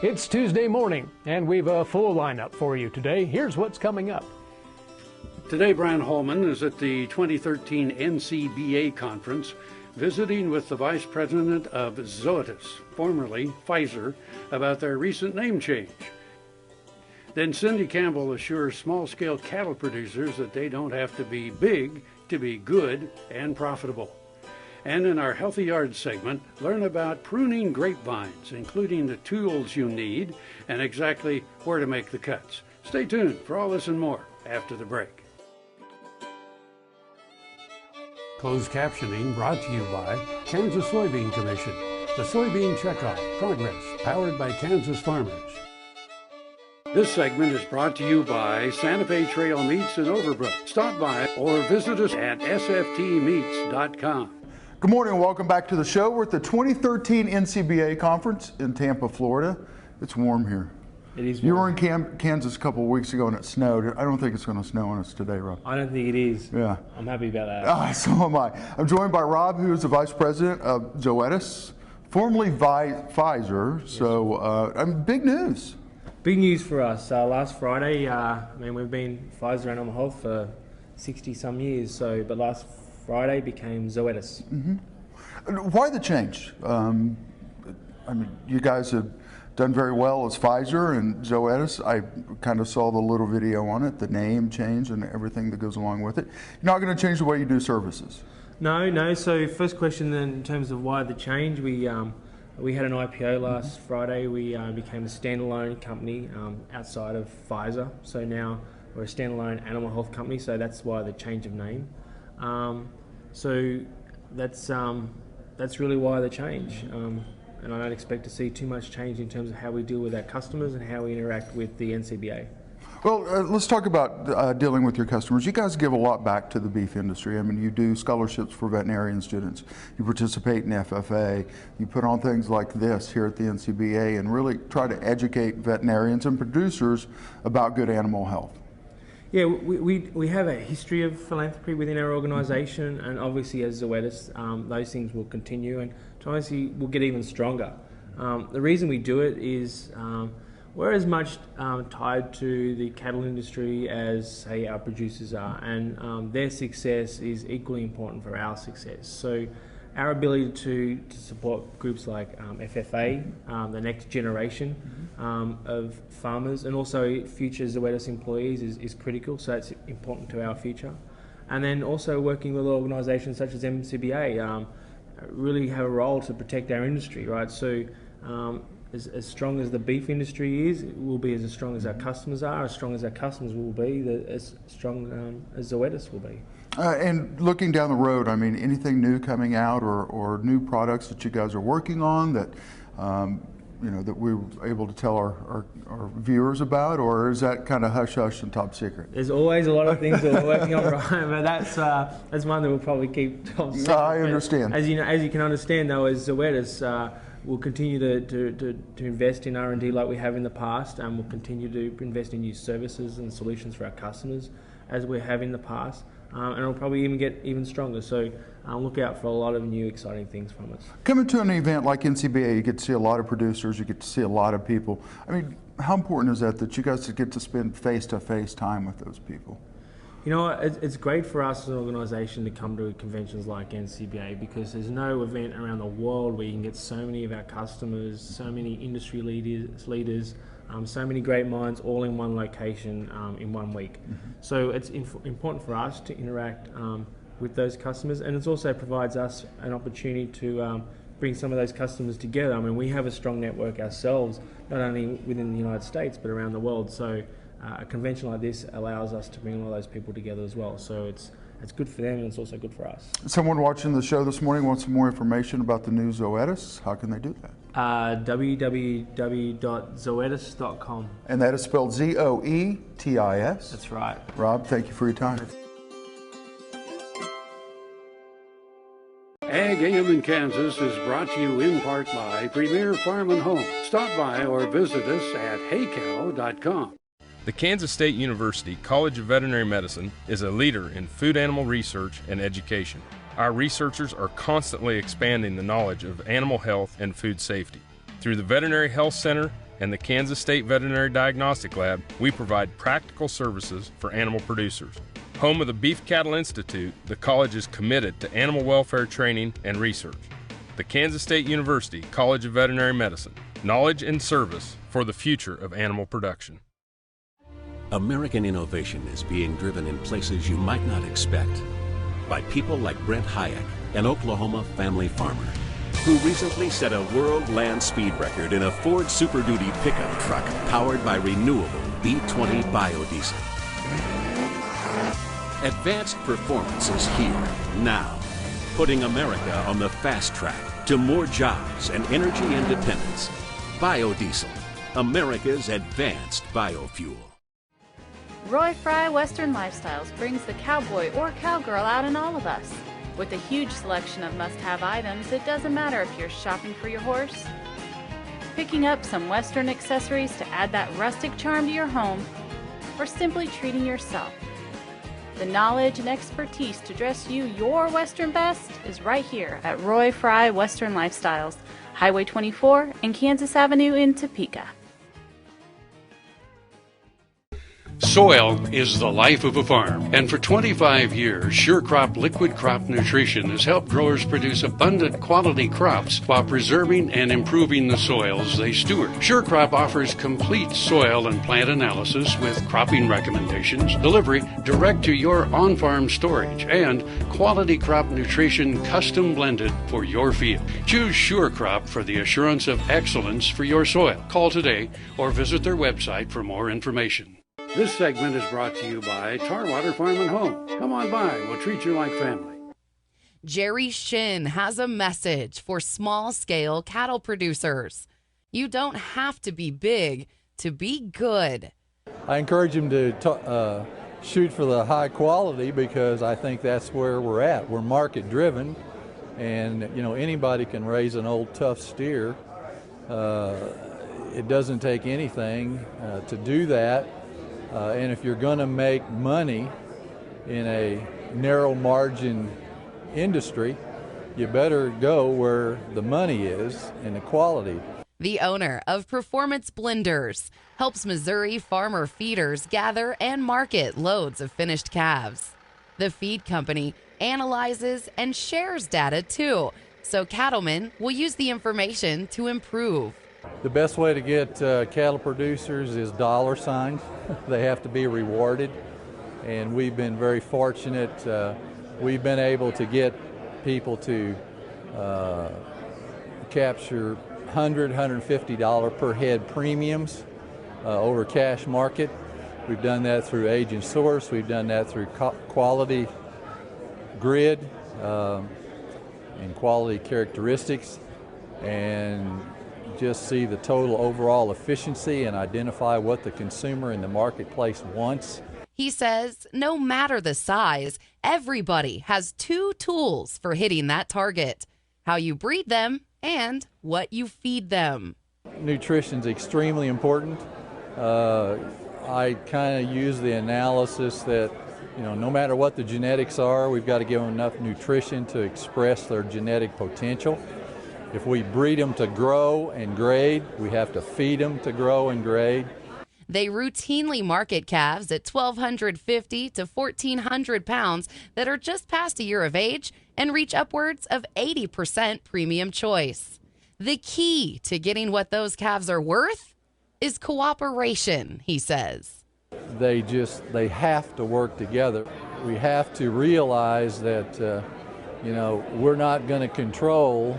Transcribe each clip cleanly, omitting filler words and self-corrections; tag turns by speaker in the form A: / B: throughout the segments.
A: It's Tuesday morning, and we've a full lineup for you today. Here's what's coming up.
B: Today, Brian Holman is at the 2013 NCBA conference, visiting with the Vice President of Zoetis, formerly Pfizer, about their recent name change. Then Cindy Campbell assures small-scale cattle producers that they don't have to be big to be good and profitable. And in our Healthy Yards segment, learn about pruning grapevines, including the tools you need and exactly where to make the cuts. Stay tuned for all this and more after the break. Closed captioning brought to you by Kansas Soybean Commission. The Soybean Checkoff Progress, powered by Kansas farmers. This segment is brought to you by Santa Fe Trail Meats in Overbrook. Stop by or visit us at sftmeats.com.
C: Good morning and welcome back to the show. We're at the 2013 NCBA conference in Tampa, Florida. It's warm here.
D: It is warm.
C: You were in Kansas a couple of weeks ago and it snowed. I don't think it's going to snow on us today, Rob.
D: I don't think it is.
C: Yeah.
D: I'm happy about that.
C: So am I. I'm joined by Rob, who is the Vice President of Zoetis, formerly Pfizer. So, big news.
D: Big news for us. Last Friday, we've been Pfizer Animal Health for 60-some years, but last Friday became Zoetis.
C: Mm-hmm. Why the change? You guys have done very well as Pfizer and Zoetis. I kind of saw the little video on it, the name change and everything that goes along with it. You're not going to change the way you do services?
D: No. So first question then, in terms of why the change, we had an IPO last Friday. We became a standalone company outside of Pfizer. So now we're a standalone animal health company. So that's why the change of name. So that's really why the change. And I don't expect to see too much change in terms of how we deal with our customers and how we interact with the NCBA.
C: Well, let's talk about dealing with your customers. You guys give a lot back to the beef industry. You do scholarships for veterinarian students. You participate in FFA. You put on things like this here at the NCBA and really try to educate veterinarians and producers about good animal health.
D: Yeah, we have a history of philanthropy within our organisation, and obviously as Zoetis, those things will continue and obviously will get even stronger. The reason we do it is we're as much tied to the cattle industry as, say, our producers are, and their success is equally important for our success. So our ability to support groups like FFA, the next generation of farmers, and also future Zoetis employees is critical, so that's important to our future. And then also working with organisations such as NCBA really have a role to protect our industry, right? So as strong as the beef industry is, it will be as strong as our customers are. As strong as our customers will be, as strong as Zoetis will be.
C: And looking down the road, anything new coming out or new products that you guys are working on that that we were able to tell our viewers about, or is that kind of hush-hush and top secret?
D: There's always a lot of things that we're working on, Ryan, but that's one that we'll probably keep top secret.
C: I understand.
D: As you can understand, though, as Zoetis, we'll continue to invest in R&D like we have in the past, and we'll continue to invest in new services and solutions for our customers as we have in the past. And it'll probably even get even stronger. So look out for a lot of new exciting things from us. Coming
C: to an event like NCBA, you get to see a lot of producers, you get to see a lot of people. How important is that you guys get to spend face-to-face time with those people?
D: It's great for us as an organisation to come to conventions like NCBA, because there's no event around the world where you can get so many of our customers, so many industry leaders, so many great minds all in one location in 1 week. Mm-hmm. So it's important for us to interact with those customers, and it also provides us an opportunity to bring some of those customers together. We have a strong network ourselves, not only within the United States but around the world. So a convention like this allows us to bring all those people together as well. So it's good for them, and it's also good for us.
C: Someone watching the show this morning wants some more information about the new Zoetis. How can they do that?
D: www.zoetis.com.
C: And that is spelled Zoetis.
D: That's right.
C: Rob, thank you for your time.
B: Ag AM in Kansas is brought to you in part by Premier Farm and Home. Stop by or visit us at heycow.com.
E: The Kansas State University College of Veterinary Medicine is a leader in food animal research and education. Our researchers are constantly expanding the knowledge of animal health and food safety. Through the Veterinary Health Center, and the Kansas State Veterinary Diagnostic Lab, we provide practical services for animal producers. Home of the Beef Cattle Institute, the college is committed to animal welfare training and research. The Kansas State University College of Veterinary Medicine, knowledge and service for the future of animal production.
F: American innovation is being driven in places you might not expect by people like Brent Hayek, an Oklahoma family farmer, who recently set a world land speed record in a Ford Super Duty pickup truck powered by renewable B20 biodiesel. Advanced performance is here, now, putting America on the fast track to more jobs and energy independence. Biodiesel, America's advanced biofuel.
G: Roy Fry Western Lifestyles brings the cowboy or cowgirl out in all of us. With a huge selection of must-have items, it doesn't matter if you're shopping for your horse, picking up some Western accessories to add that rustic charm to your home, or simply treating yourself. The knowledge and expertise to dress you your Western best is right here at Roy Fry Western Lifestyles, Highway 24 and Kansas Avenue in Topeka.
B: Soil is the life of a farm, and for 25 years, SureCrop Liquid Crop Nutrition has helped growers produce abundant quality crops while preserving and improving the soils they steward. SureCrop offers complete soil and plant analysis with cropping recommendations, delivery direct to your on-farm storage, and quality crop nutrition custom blended for your field. Choose SureCrop for the assurance of excellence for your soil. Call today or visit their website for more information. This segment is brought to you by Tarwater Farm and Home. Come on by, we'll treat you like family.
H: Jerry Shin has a message for small-scale cattle producers. You don't have to be big to be good.
I: I encourage them to shoot for the high quality because I think that's where we're at. We're market-driven, and anybody can raise an old tough steer. It doesn't take anything to do that. And if you're going to make money in a narrow margin industry, you better go where the money is and the quality.
H: The owner of Performance Blenders helps Missouri farmer feeders gather and market loads of finished calves. The feed company analyzes and shares data too, so cattlemen will use the information to improve.
I: The best way to get cattle producers is dollar signs. They have to be rewarded, and we've been very fortunate. We've been able to get people to capture $100, $150 per head premiums over cash market. We've done that through Agent Source. We've done that through Quality Grid and Quality Characteristics, and just see the total overall efficiency and identify what the consumer in the marketplace wants.
H: He says no matter the size, everybody has two tools for hitting that target: how you breed them and what you feed them.
I: Nutrition is extremely important. I kind of use the analysis that no matter what the genetics are, we've got to give them enough nutrition to express their genetic potential. If we breed them to grow and grade, we have to feed them to grow and grade.
H: They routinely market calves at 1,250 to 1,400 pounds that are just past a year of age and reach upwards of 80% premium choice. The key to getting what those calves are worth is cooperation, he says.
I: They have to work together. We have to realize that, we're not going to control,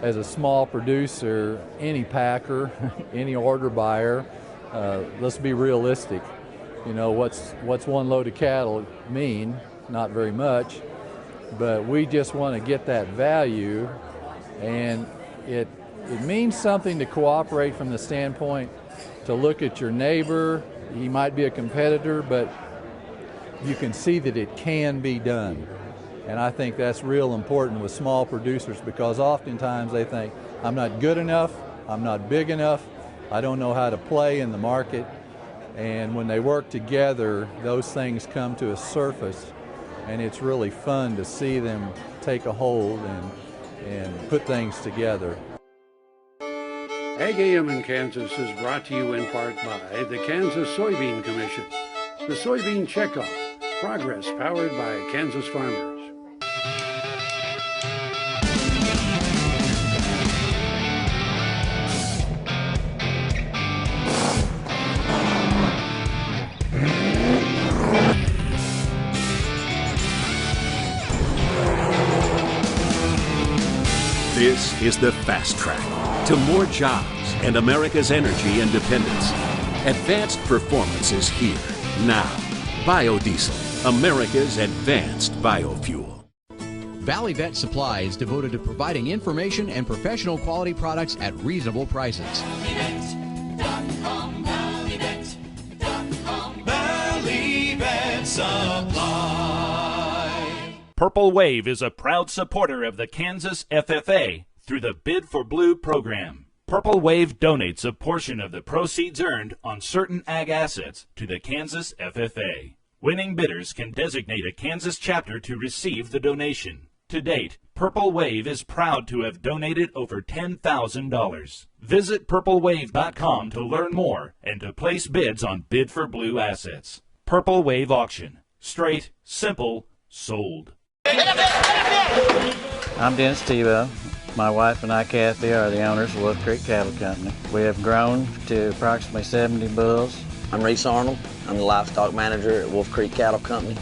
I: as a small producer, any packer, any order buyer. Let's be realistic. What's one load of cattle mean? Not very much, but we just want to get that value, and it means something to cooperate from the standpoint to look at your neighbor. He might be a competitor, but you can see that it can be done. And I think that's real important with small producers, because oftentimes they think, I'm not good enough, I'm not big enough, I don't know how to play in the market. And when they work together, those things come to a surface, and it's really fun to see them take a hold and put things together.
B: Ag AM in Kansas is brought to you in part by the Kansas Soybean Commission. The Soybean Checkoff. Progress powered by Kansas farmers.
F: This is the fast track to more jobs and America's energy independence. Advanced performance is here, now. Biodiesel, America's advanced biofuel.
J: Valley Vet Supply is devoted to providing information and professional quality products at reasonable prices.
K: Valley Vet Supply. Purple Wave is a proud supporter of the Kansas FFA through the Bid for Blue program. Purple Wave donates a portion of the proceeds earned on certain ag assets to the Kansas FFA. Winning bidders can designate a Kansas chapter to receive the donation. To date, Purple Wave is proud to have donated over $10,000. Visit purplewave.com to learn more and to place bids on Bid for Blue assets. Purple Wave Auction. Straight, simple, sold.
L: I'm Dennis Tebow. My wife and I, Kathy, are the owners of Wolf Creek Cattle Company. We have grown to approximately 70 bulls.
M: I'm Reese Arnold. I'm the livestock manager at Wolf Creek Cattle Company.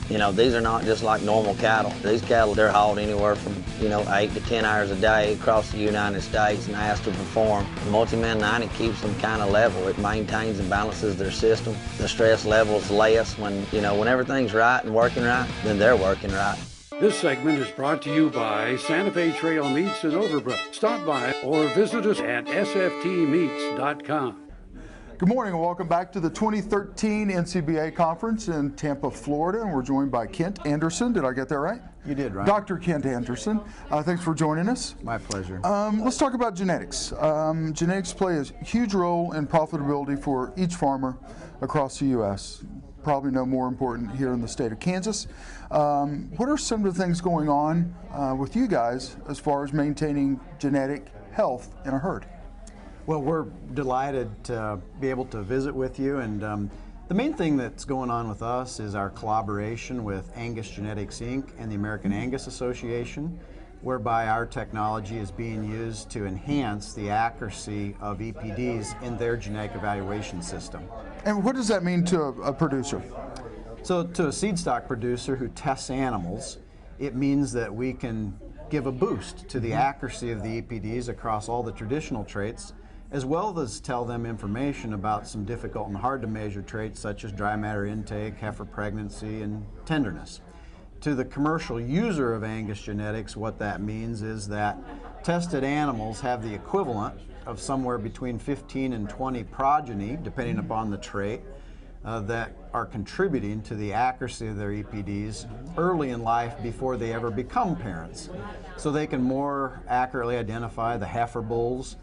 M: You know, these are not just like normal cattle. These cattle, they're hauled anywhere from, 8 to 10 hours a day across the United States and asked to perform. The Multi-Man 90 keeps them kind of level. It maintains and balances their system. The stress level's less when everything's right and working right, then they're working right.
B: This segment is brought to you by Santa Fe Trail Meats in Overbrook. Stop by or visit us at sftmeats.com.
C: Good morning and welcome back to the 2013 NCBA conference in Tampa, Florida, and we're joined by Kent Anderson. Did I get that right?
N: You did, Ryan.
C: Dr. Kent Anderson. Thanks for joining us.
N: My pleasure.
C: Let's talk about genetics. Genetics play a huge role in profitability for each farmer across the U.S. Probably no more important here in the state of Kansas. What are some of the things going on with you guys as far as maintaining genetic health in a herd?
N: Well, we're delighted to be able to visit with you, and the main thing that's going on with us is our collaboration with Angus Genetics Inc. and the American Angus Association, whereby our technology is being used to enhance the accuracy of EPDs in their genetic evaluation system.
C: And what does that mean to a producer?
N: So to a seed stock producer who tests animals, it means that we can give a boost to the accuracy of the EPDs across all the traditional traits, as well as tell them information about some difficult and hard to measure traits such as dry matter intake, heifer pregnancy, and tenderness. To the commercial user of Angus Genetics, what that means is that tested animals have the equivalent of somewhere between 15 and 20 progeny, depending upon the trait, that are contributing to the accuracy of their EPDs early in life before they ever become parents. So they can more accurately identify the heifer bulls,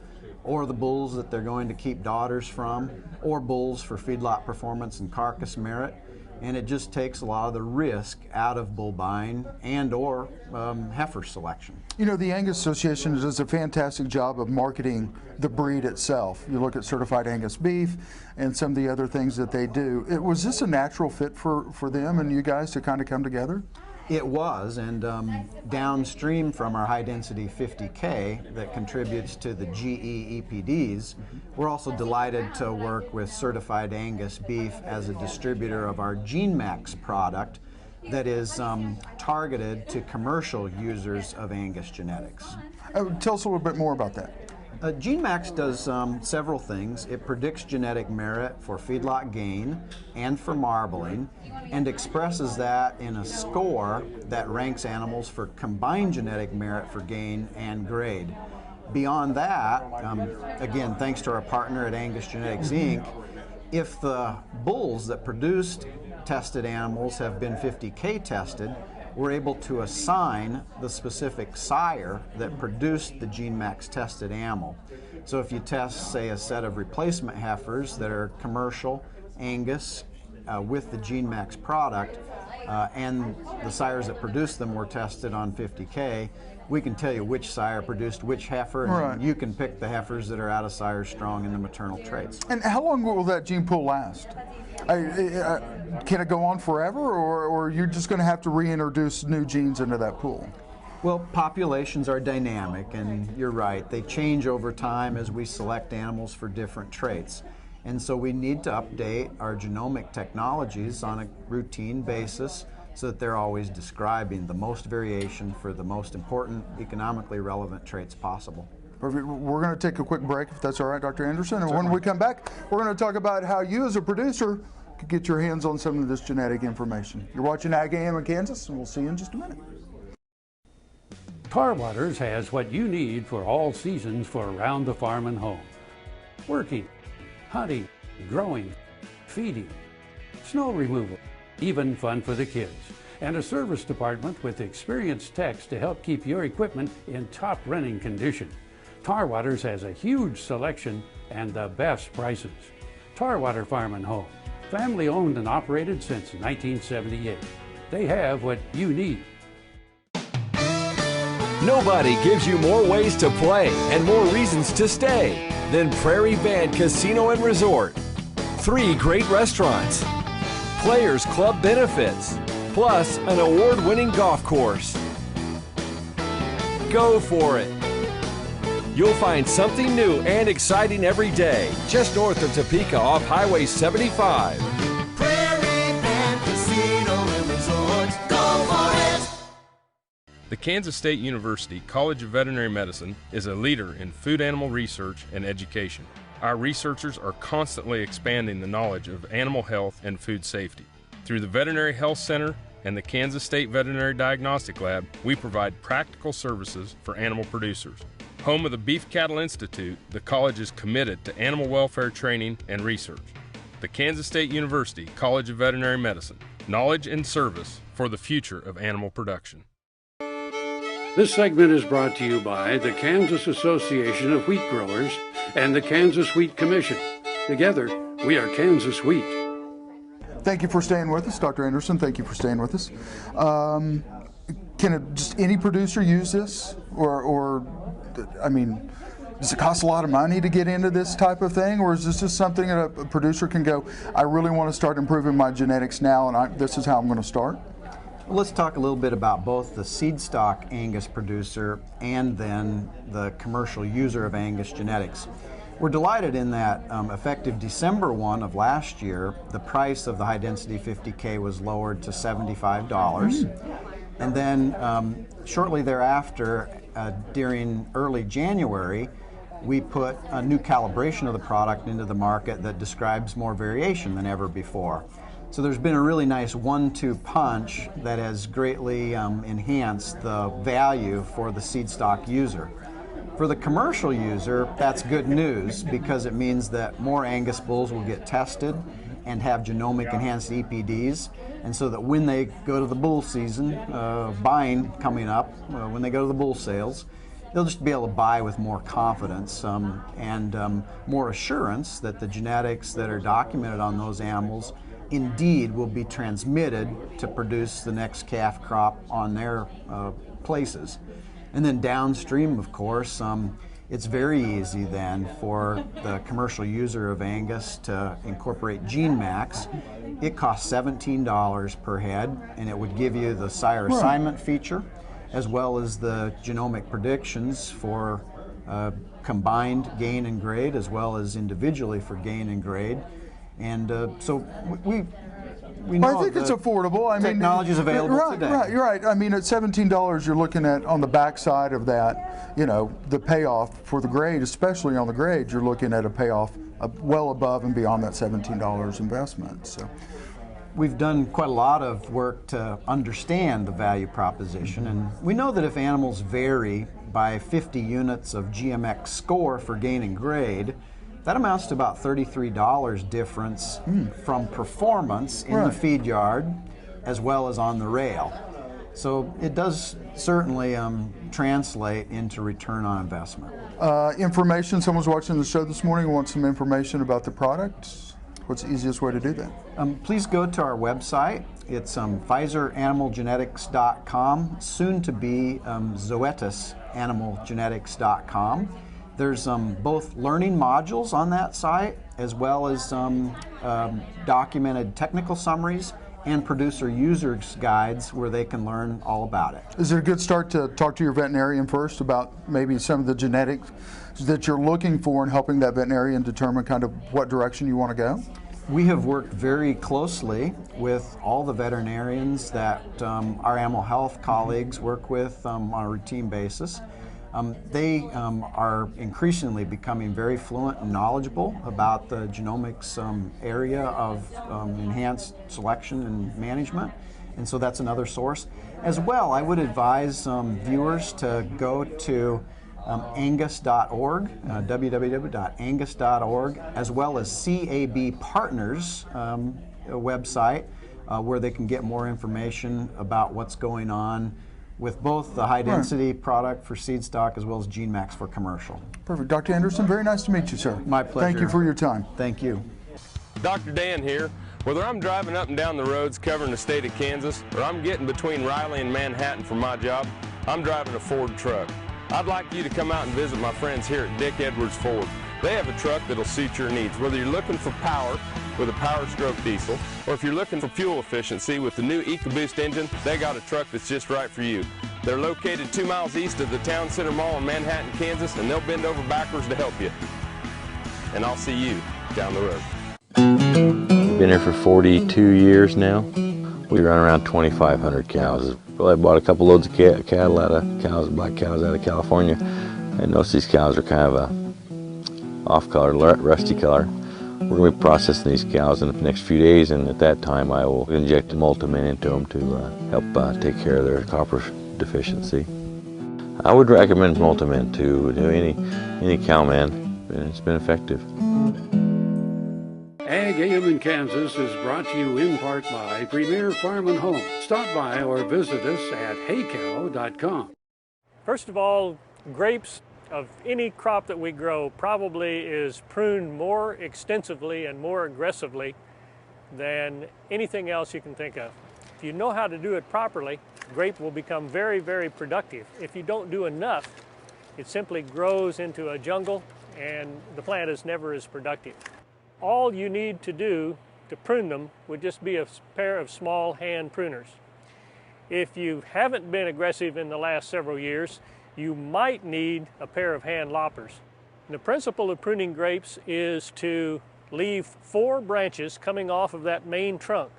N: or the bulls that they're going to keep daughters from, or bulls for feedlot performance and carcass merit. And it just takes a lot of the risk out of bull buying and or heifer selection.
C: You know, the Angus Association does a fantastic job of marketing the breed itself. You look at certified Angus beef and some of the other things that they do. Was this a natural fit for them and you guys to kind of come together?
N: It was, and downstream from our high-density 50K that contributes to the GE EPDs, we're also delighted to work with Certified Angus Beef as a distributor of our GeneMax product that is targeted to commercial users of Angus genetics.
C: Tell us a little bit more about that.
N: GeneMax does several things. It predicts genetic merit for feedlot gain and for marbling, and expresses that in a score that ranks animals for combined genetic merit for gain and grade. Beyond that, again, thanks to our partner at Angus Genetics Inc., if the bulls that produced tested animals have been 50K tested, we're able to assign the specific sire that produced the GeneMax tested animal. So if you test, say, a set of replacement heifers that are commercial Angus with the GeneMax product, and the sires that produced them were tested on 50K, we can tell you which sire produced which heifer, and
C: Right.
N: you can pick the heifers that are out of sire strong in the maternal traits.
C: And how long will that gene pool last? Can it go on forever, or you're just going to have to reintroduce new genes into that pool?
N: Well, populations are dynamic, and you're right. They change over time as we select animals for different traits. And so we need to update our genomic technologies on a routine basis so that they're always describing the most variation for the most important economically relevant traits possible.
C: Perfect. We're going to take a quick break, if that's all right, Dr. Anderson. And when we come back, we're going to talk about how you as a producer could get your hands on some of this genetic information. You're watching Ag AM in Kansas, and we'll see you in just a minute.
B: Tar Waters has what you need for all seasons for around the farm and home. Working, hunting, growing, feeding, snow removal, even fun for the kids. And a service department with experienced techs to help keep your equipment in top running condition. Tar Waters has a huge selection and the best prices. Tar Water Farm and Home, family owned and operated since 1978. They have what you need.
O: Nobody gives you more ways to play and more reasons to stay than Prairie Band Casino and Resort. 3 great restaurants, Players Club benefits, plus an award-winning golf course. Go for it. You'll find something new and exciting every day, just north of Topeka off Highway 75.
P: Prairie Band Casino and Resort. Go for it!
E: The Kansas State University College of Veterinary Medicine is a leader in food animal research and education. Our researchers are constantly expanding the knowledge of animal health and food safety. Through the Veterinary Health Center and the Kansas State Veterinary Diagnostic Lab, we provide practical services for animal producers. Home of the Beef Cattle Institute, the college is committed to animal welfare training and research. The Kansas State University College of Veterinary Medicine, knowledge and service for the future of animal production.
B: This segment is brought to you by the Kansas Association of Wheat Growers and the Kansas Wheat Commission. Together, we are Kansas Wheat.
C: Thank you for staying with us, Dr. Anderson. Thank you for staying with us. Can just any producer use this, or I mean, does it cost a lot of money to get into this type of thing, or is this just something that a producer can go, I really want to start improving my genetics now, and this is how I'm going to start?
N: Well, let's talk a little bit about both the seed stock Angus producer and then the commercial user of Angus genetics. We're delighted in that effective December 1 of last year, the price of the high density 50K was lowered to $75. And then shortly thereafter, during early January, we put a new calibration of the product into the market that describes more variation than ever before. So there's been a really nice 1-2 punch that has greatly enhanced the value for the seed stock user. For the commercial user, that's good news because it means that more Angus bulls will get tested and have genomic enhanced EPDs, and so that when they go to the bull season, buying coming up, when they go to the bull sales, they'll just be able to buy with more confidence and more assurance that the genetics that are documented on those animals indeed will be transmitted to produce the next calf crop on their places. And then downstream, of course, it's very easy then for the commercial user of Angus to incorporate GeneMax. It costs $17 per head, and it would give you the sire assignment feature, as well as the genomic predictions for combined gain and grade, as well as individually for gain and grade. And so we know
C: I think it's affordable. I mean,
N: technology is available today.
C: Right, you're right. I mean, at $17, you're looking at, on the backside of that, you know, the payoff for the grade, especially on the grade, you're looking at a payoff well above and beyond that $17 investment. So
N: we've done quite a lot of work to understand the value proposition, and we know that if animals vary by 50 units of GMX score for gain and grade, that amounts to about $33 difference from performance in the feed yard as well as on the rail. So it does certainly translate into return on investment.
C: Information, someone's watching the show this morning, wants some information about the product? What's the easiest way to do that?
N: Please go to our website. It's PfizerAnimalGenetics.com, soon to be ZoetisAnimalGenetics.com. There's both learning modules on that site, as well as documented technical summaries and producer users guides where they can learn all about it.
C: Is it a good start to talk to your veterinarian first about maybe some of the genetics that you're looking for in helping that veterinarian determine kind of what direction you want to go?
N: We have worked very closely with all the veterinarians that our animal health colleagues work with on a routine basis. They are increasingly becoming very fluent and knowledgeable about the genomics area of enhanced selection and management, and so that's another source. As well, I would advise viewers to go to angus.org, www.angus.org, as well as CAB Partners website, where they can get more information about what's going on with both the high-density product for seed stock as well as GeneMax for commercial.
C: Perfect. Dr. Anderson, very nice to meet you, sir.
N: My pleasure.
C: Thank you for your time.
N: Thank you.
E: Dr. Dan here. Whether I'm driving up and down the roads covering the state of Kansas, or I'm getting between Riley and Manhattan for my job, I'm driving a Ford truck. I'd like you to come out and visit my friends here at Dick Edwards Ford. They have a truck that'll suit your needs, whether you're looking for power with a Power Stroke diesel, or if you're looking for fuel efficiency with the new EcoBoost engine, they got a truck that's just right for you. They're located 2 miles east of the Town Center Mall in Manhattan, Kansas, and they'll bend over backwards to help you. And I'll see you down the road.
Q: We've been here for 42 years now. We run around 2,500 cows. I bought a couple loads of cattle out of black cows out of California. And most of these cows are kind of a off-color, rusty color. We're going to be processing these cows in the next few days, and at that time I will inject Multimin into them to help take care of their copper deficiency. I would recommend Multimin to any cow man, and it's been effective.
B: Ag AM in Kansas is brought to you in part by Premier Farm and Home. Stop by or visit us at heycow.com.
A: First of all, grapes of any crop that we grow probably is pruned more extensively and more aggressively than anything else you can think of. If you know how to do it properly, grape will become very, very productive. If you don't do enough, it simply grows into a jungle and the plant is never as productive. All you need to do to prune them would just be a pair of small hand pruners. If you haven't been aggressive in the last several years, you might need a pair of hand loppers. And the principle of pruning grapes is to leave 4 branches coming off of that main trunk.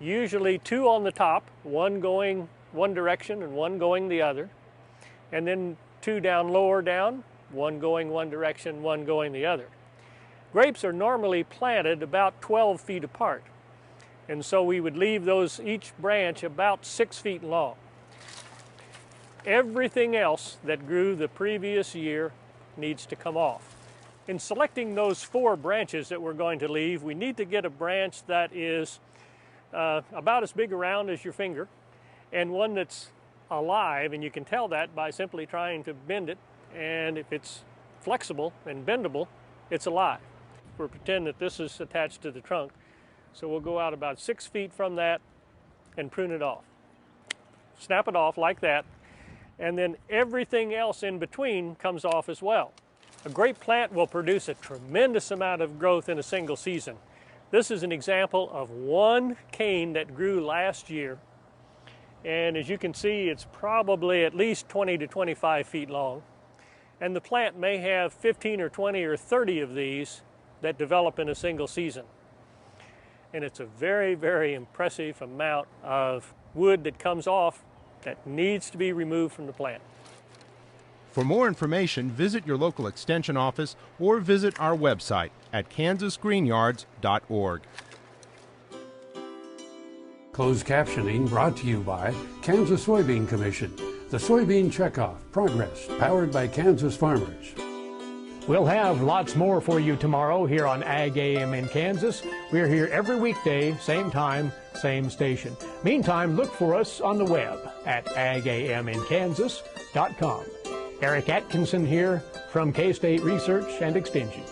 A: Usually 2 on the top, one going one direction and one going the other. And then 2 down lower down, one going one direction, one going the other. Grapes are normally planted about 12 feet apart. And so we would leave each branch about 6 feet long. Everything else that grew the previous year needs to come off. In selecting those 4 branches that we're going to leave, we need to get a branch that is about as big around as your finger, and one that's alive, and you can tell that by simply trying to bend it, and if it's flexible and bendable, it's alive. We'll pretend that this is attached to the trunk, so we'll go out about 6 feet from that and prune it off. Snap it off like that, and then everything else in between comes off as well. A grape plant will produce a tremendous amount of growth in a single season. This is an example of one cane that grew last year, and as you can see, it's probably at least 20 to 25 feet long, and the plant may have 15 or 20 or 30 of these that develop in a single season. And it's a very, very impressive amount of wood that comes off that needs to be removed from the plant.
R: For more information, visit your local extension office or visit our website at kansasgreenyards.org.
B: Closed captioning brought to you by Kansas Soybean Commission. The Soybean Checkoff Progress, powered by Kansas farmers.
A: We'll have lots more for you tomorrow here on Ag AM in Kansas. We're here every weekday, same time, same station. Meantime, look for us on the web at agaminkansas.com. Eric Atkinson here from K-State Research and Extension.